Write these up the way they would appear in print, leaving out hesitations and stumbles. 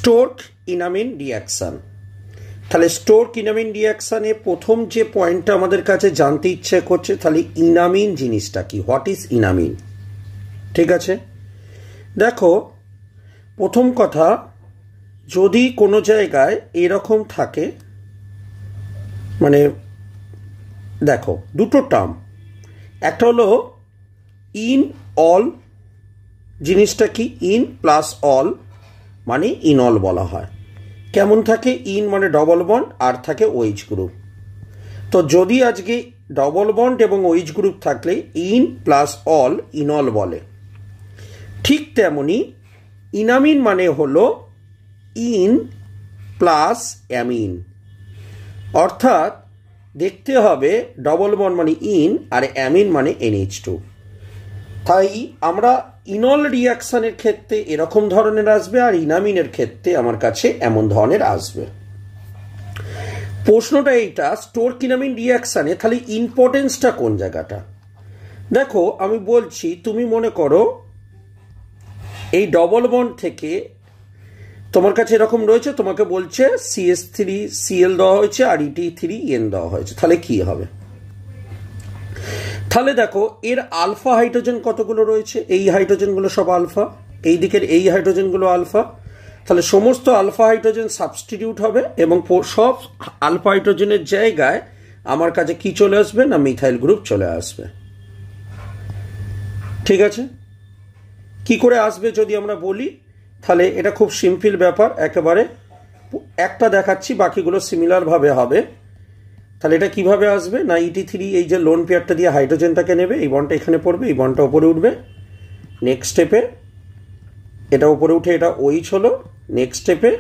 স্টোর্ক ইনামিন reaction. তাহলে স্টোর্ক ইনামিন রিয়াকশানে প্রথম যে পয়েন্টটা আমাদের কাছে জানতে ইচ্ছে করছে, তাহলে ইনামিন জিনিসটা কি, হোয়াট ইজ ইনামিন। ঠিক আছে, দেখো প্রথম কথা, যদি কোনো জায়গায় এরকম থাকে, মানে দেখো দুটো টার্ম, একটা হলো ইন অল, জিনিসটা কি ইন প্লাস অল মানে ইনঅল বলা হয়। কেমন থাকে, ইন মানে ডবল বন্ড আর থাকে ওএইচ গ্রুপ। তো যদি আজকে ডবল বন্ড এবং ওএইচ গ্রুপ থাকলে ইন প্লাস অল ইনঅল বলে। ঠিক তেমনি ইনামিন মানে হলো ইন প্লাস অ্যামিন, অর্থাৎ দেখতে হবে ডবল বন্ড মানে ইন আর অ্যামিন মানে NH2। তাই আমরা ইনল রিয়াকশানের ক্ষেত্রে এরকম ধরনের আসবে আর ইনামিনের ক্ষেত্রে আমার কাছে এমন ধরনের আসবে। প্রশ্নটা এইটা, স্টোর্ক ইনামিন রিয়াকশানে তাহলে ইম্পর্টেন্সটা কোন জায়গাটা। দেখো আমি বলছি, তুমি মনে করো এই ডবল বন্ড থেকে তোমার কাছে এরকম রয়েছে, তোমাকে বলছে CH3Cl দেওয়া হয়েছে আর ET3N দেওয়া হয়েছে, তাহলে কি হবে। তাহলে দেখো এর আলফা হাইড্রোজেন কতগুলো রয়েছে, এই হাইড্রোজেনগুলো সব আলফা, এই দিকের এই হাইড্রোজেনগুলো আলফা। তাহলে সমস্ত আলফা হাইড্রোজেন সাবস্টিটিউট হবে এবং সব আলফা হাইড্রোজেনের জায়গায় আমার কাছে কি চলে আসবে না, মিথাইল গ্রুপ চলে আসবে। ঠিক আছে, কি করে আসবে যদি আমরা বলি, তাহলে এটা খুব সিম্পল ব্যাপার, একেবারে একটা দেখাচ্ছি, বাকিগুলো সিমিলার ভাবে হবে। তাহলে এটা কিভাবে আসবে না, ET3 এই যে লোন পেয়ারটা দিয়ে হাইড্রোজেনটাকে নেবে, এই বন্ডটা এখানে পড়বে, এই বন্ডটা উপরে উঠবে, নেক্সট স্টেপে এটা উপরে উঠে এটা OH হলো, নেক্সট স্টেপে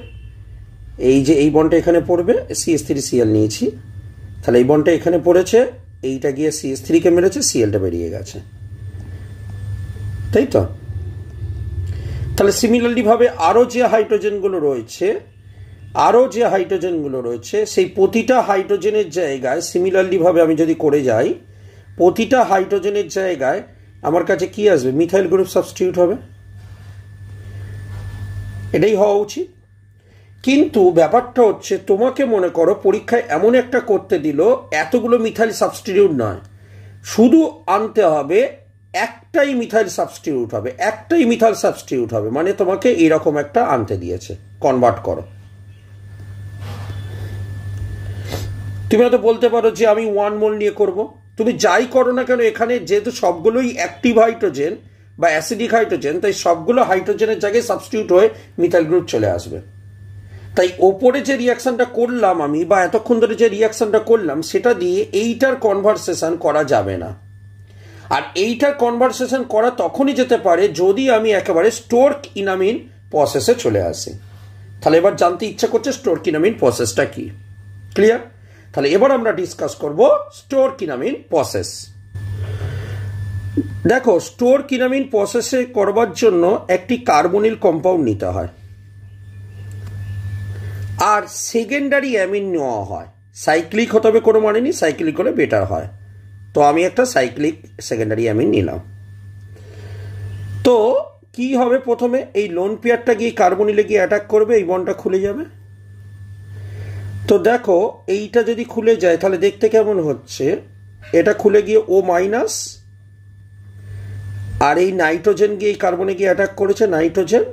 এই যে এই বন্ডটা এখানে পড়বে, CH3Cl নিয়েছি, তাহলে এই বন্ডটা এখানে পড়েছে, এইটা গিয়ে CH3 কে মেরেছে, Clটা বেরিয়ে গেছে, তাই তো। তাহলে সিমিলারলি ভাবে আরো যে হাইড্রোজেনগুলো রয়েছে সেই প্রতিটা হাইড্রোজেনের জায়গায় সিমিলারলি ভাবে আমি যদি করে যাই, প্রতিটা হাইড্রোজেনের জায়গায় আমার কাছে কি আসবে, মিথাইল গ্রুপ সাবস্টিটিউট হবে, এটাই হওয়া উচিত। কিন্তু ব্যাপারটা হচ্ছে, তোমাকে মনে করো পরীক্ষায় এমন একটা করতে দিল, এতগুলো মিথাইল সাবস্টিটিউট নয়, শুধু আনতে হবে একটাই মিথাইল সাবস্টিটিউট হবে, মানে তোমাকে এইরকম একটা আনতে দিয়েছে, কনভার্ট করো। তুমি হয়তো বলতে পারো যে আমি 1 মোল নিয়ে করব, তুমি যাই করো না কেন, এখানে যেহেতু সবগুলোই অ্যাক্টিভ হাইড্রোজেন বা অ্যাসিডিক হাইড্রোজেন, তাই সবগুলো হাইড্রোজেনের জায়গায় সাবস্টিটিউট হয়ে মিথাইল গ্রুপ চলে আসবে। তাই ওপরে যে রিয়াকশনটা করলাম আমি, বা এতক্ষণ ধরে যে রিয়াকশনটা করলাম, সেটা দিয়ে এইটার কনভারসেশন করা যাবে না। আর এইটার কনভারসেশন করা তখনই যেতে পারে যদি আমি একেবারে স্টোর্ক ইনামিন প্রসেসে চলে আসি। তাহলে এবার জানতে ইচ্ছা করছে স্টোর্ক ইনামিন প্রসেসটা কি, ক্লিয়ার। তাহলে এবার আমরা ডিসকাস করব স্টোর্ক ইনামিন প্রসেস। দেখো স্টোর্ক ইনামিন প্রসেসে করবার জন্য একটি কার্বনিল কম্পাউন্ড নিতে হয় আর সেকেন্ডারি অ্যামিন নেওয়া হয়। সাইক্লিক হতে হবে কোনো মানে নেই, সাইক্লিক হলে বেটার হয়। তো আমি একটা সাইক্লিক সেকেন্ডারি অ্যামিন নিলাম। তো কি হবে, প্রথমে এই লোন পেয়ারটা গিয়ে কার্বনিলে গিয়ে অ্যাটাক করবে, এই বন্ডটা খুলে যাবে। তো দেখো এইটা যদি খুলে যায় তাহলে দেখতে কেমন হচ্ছে, এটা খুলে গিয়ে O মাইনাস, আর এই নাইট্রোজেন গিয়ে এই কার্বনে গিয়ে অ্যাটাক করেছে, নাইট্রোজেন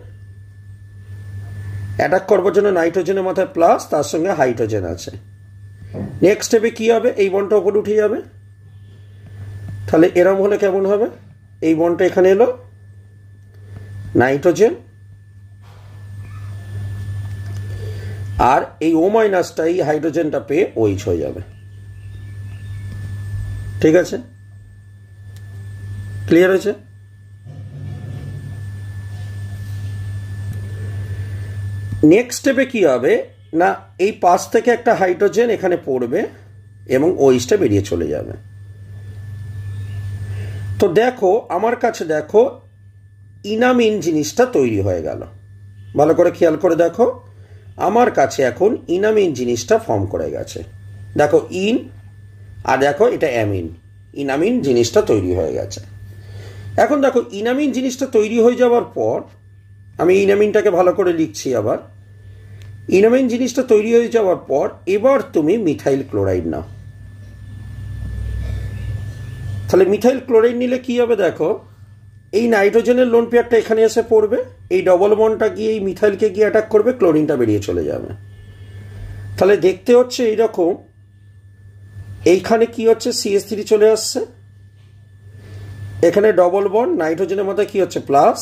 অ্যাটাক করবার জন্য নাইট্রোজেনের মাথায় প্লাস, তার সঙ্গে হাইড্রোজেন আছে। নেক্সট স্টেপে কি হবে, এই বন্ডটা উপরে উঠে যাবে। তাহলে এরম হলে কেমন হবে, এই বন্ডটা এখানে এলো, নাইট্রোজেন আর এই O মাইনাসটা এই হাইড্রোজেনটা পেয়ে OH হয়ে যাবে। ঠিক আছে, ক্লিয়ার হয়েছে। নেক্সট স্টেপে কি হবে না, এই পাশ থেকে একটা হাইড্রোজেন এখানে পড়বে এবং OHটা বেরিয়ে চলে যাবে। তো দেখো আমার কাছে দেখো ইনামিন জিনিসটা তৈরি হয়ে গেল, ভালো করে খেয়াল করে দেখো, আমার কাছে এখন ইনামিন জিনিসটা ফর্ম করে গেছে। দেখো ইন আর দেখো এটা অ্যামিন, ইনামিন জিনিসটা তৈরি হয়ে গেছে। এখন দেখো ইনামিন জিনিসটা তৈরি হয়ে যাওয়ার পর আমি ইনামিনটাকে ভালো করে লিখছি আবার, ইনামিন জিনিসটা তৈরি হয়ে যাওয়ার পর এবার তুমি মিথাইল ক্লোরাইড নাও। তাহলে মিথাইল ক্লোরাইড নিলে কি হবে দেখো, এই নাইট্রোজেনের লোন পেয়ারটা এখানে এসে পড়বে, এই ডবল বন্ডটা গিয়ে এই মিথাইলকে গিয়ে অ্যাটাক করবে, ক্লোরিনটা বেরিয়ে চলে যাবে। তাহলে দেখতে হচ্ছে এইরকম, এইখানে কি হচ্ছে CH3 চলে আসছে, এখানে ডবল বন্ড নাইট্রোজেনের মধ্যে কি হচ্ছে প্লাস,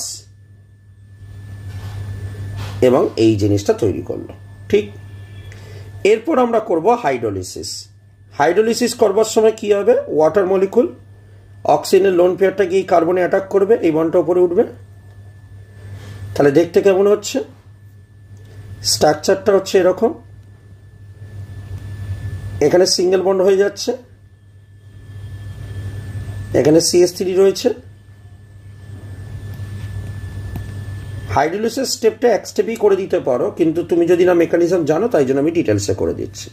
এবং এই জিনিসটা তৈরি করলো। ঠিক, এরপর আমরা করব হাইড্রোলিসিস। হাইড্রোলিসিস করবার সময় কি হবে, ওয়াটার মলিকুল অক্সিজেনের লোন পেয়ারটা গিয়ে কার্বনে অ্যাটাক করবে, এই বন্ডটা উপরে উঠবে। তাহলে দেখতে কেমন হচ্ছে, স্ট্রাকচারটা হচ্ছে এরকম, এখানে সিঙ্গেল বন্ড হয়ে যাচ্ছে, এখানে CH3 রয়েছে। হাইড্রোলিসিস স্টেপটা এক স্টেপই করে দিতে পারো, কিন্তু তুমি যদি না মেকানিজম জানো তাই জন্য আমি ডিটেলসে করে দিচ্ছি।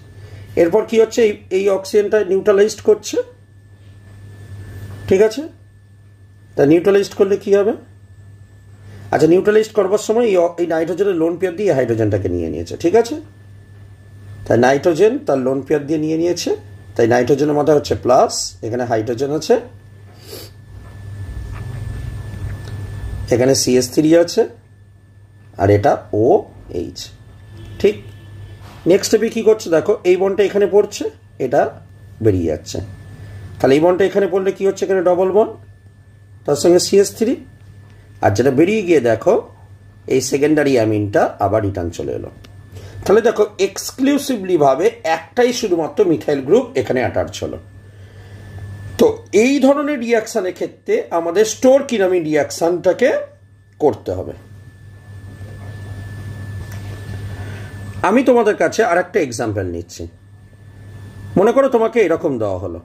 এরপর কি হচ্ছে, এই অক্সিজেনটা নিউট্রালাইজড করছে, ঠিক আছে। তা নিউট্রালাইজড করলে কি হবে, আচ্ছা নিউট্রালাইজড করবার সময় এই নাইট্রোজেনের লোন পেয়ার দিয়ে হাইড্রোজেনটাকে নিয়ে নিয়েছে, ঠিক আছে। তাই নাইট্রোজেন তার লোন পেয়ার দিয়ে নিয়ে নিয়েছে, তাই নাইট্রোজেনের মধ্যে হচ্ছে প্লাস, এখানে হাইড্রোজেন আছে, এখানে CH3 আছে, আর এটা OH। ঠিক, নেক্সট স্টেপে কি করছে দেখো, এই বন্ডটা এখানে পড়ছে, এটা বেরিয়ে যাচ্ছে। তাহলে এই বন্ডটা এখানে পড়লে কি হচ্ছে, এখানে ডবল বন্ড, তার সঙ্গে CH3, আর যেটা বেরিয়ে গিয়ে দেখো এই সেকেন্ডারি অ্যামিনটা আবার রিটার্ন চলে এলো। তাহলে দেখো এক্সক্লুসিভলি ভাবে একটাই শুধুমাত্র মিথাইল গ্রুপ এখানে অ্যাটাচ হলো। তো এই ধরনের রিয়াকশানের ক্ষেত্রে আমাদের স্টোরকিনামিন রিয়াকশানটাকে করতে হবে। আমি তোমাদের কাছে আর একটা এক্সাম্পল নিচ্ছি। মনে করো তোমাকে এরকম দেওয়া হলো,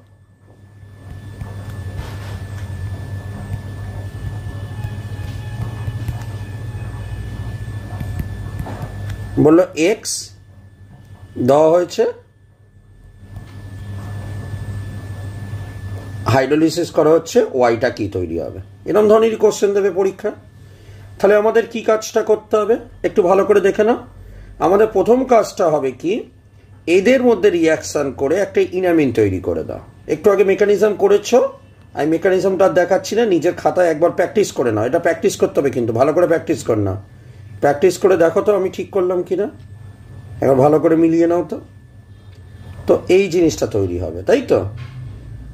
বললো এক্স দেওয়া হয়েছে, হাইড্রোলিসিস করা হচ্ছে, ওয়াইটা কি তৈরি হবে, এরকম ধরনেরই কোশ্চেন দেবে পরীক্ষা। তাহলে আমাদের কি কাজটা করতে হবে একটু ভালো করে দেখে নাও। আমাদের প্রথম কাজটা হবে কি, এদের মধ্যে রিয়াকশান করে একটা ইনামিন তৈরি করে দাও। একটু আগে মেকানিজম করেছো, আমি মেকানিজমটা দেখাচ্ছি না, নিজের খাতায় একবার প্র্যাকটিস করে নাও। এটা প্র্যাকটিস করতে হবে, কিন্তু ভালো করে প্র্যাকটিস কর না, প্র্যাকটিস করে দেখো তো আমি ঠিক করলাম কিনা, একবার ভালো করে মিলিয়ে নাও তো। তো এই জিনিসটা তৈরি হবে, তাই তো।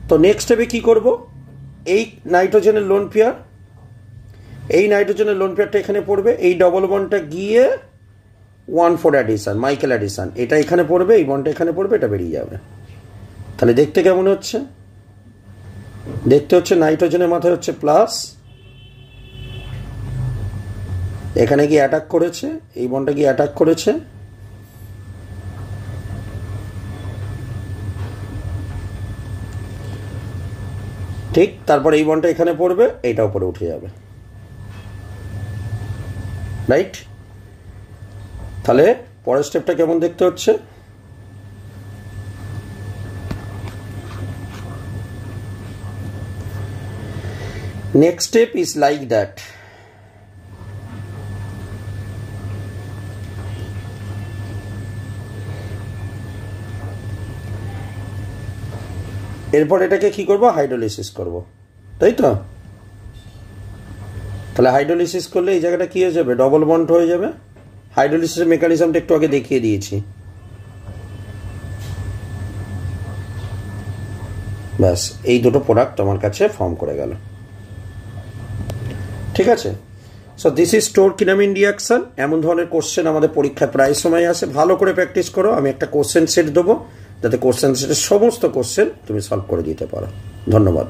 তো নেক্সট স্টেপে কি করব, এই নাইট্রোজেনের লোন পেয়ার, এই নাইট্রোজেনের লোন পেয়ারটা এখানে পড়বে, এই ডবল বন্ডটা গিয়ে 1,4 অ্যাডিশন, মাইকেল অ্যাডিশন, এটা এখানে পড়বে, এই বন্ডটা এখানে পড়বে, এটা বেরিয়ে যাবে। তাহলে দেখতে কেমন হচ্ছে, দেখতে হচ্ছে নাইট্রোজেনের মাথায় হচ্ছে প্লাস, এখানে গিয়ে অ্যাটাক করেছে, এই বন্ডটা গিয়ে অ্যাটাক করেছে, ঠিক। তারপর এই বন্ডটা এখানে পড়বে, এইটা উপরে উঠে যাবে, রাইট। তাহলে পরের স্টেপটা কেমন দেখতে হচ্ছে, next step is like that. এরপর এটাকে কি করব, হাইড্রোলিসিস করব, তাই তো। তাহলে হাইড্রোলিসিস করলে এই জায়গাটা কি হয়ে যাবে, ডবল বন্ড হয়ে যাবে। হাইড্রোলিসিসের মেকানিজমটা একটু আগে দেখিয়ে দিয়েছি, ব্যাস এই দুটো প্রোডাক্ট আমার কাছে ফর্ম করে গেল, ঠিক আছে। So this is Stork enamine reaction. এমন ধরনের কোশ্চেন আমাদের পরীক্ষায় প্রায় সময় আসে, ভালো করে প্র্যাকটিস করো। আমি একটা কোশ্চেন সেট দেবো, যাতে কোশ্চেন সেটের সমস্ত কোশ্চেন তুমি সলভ করে দিতে পারো। ধন্যবাদ।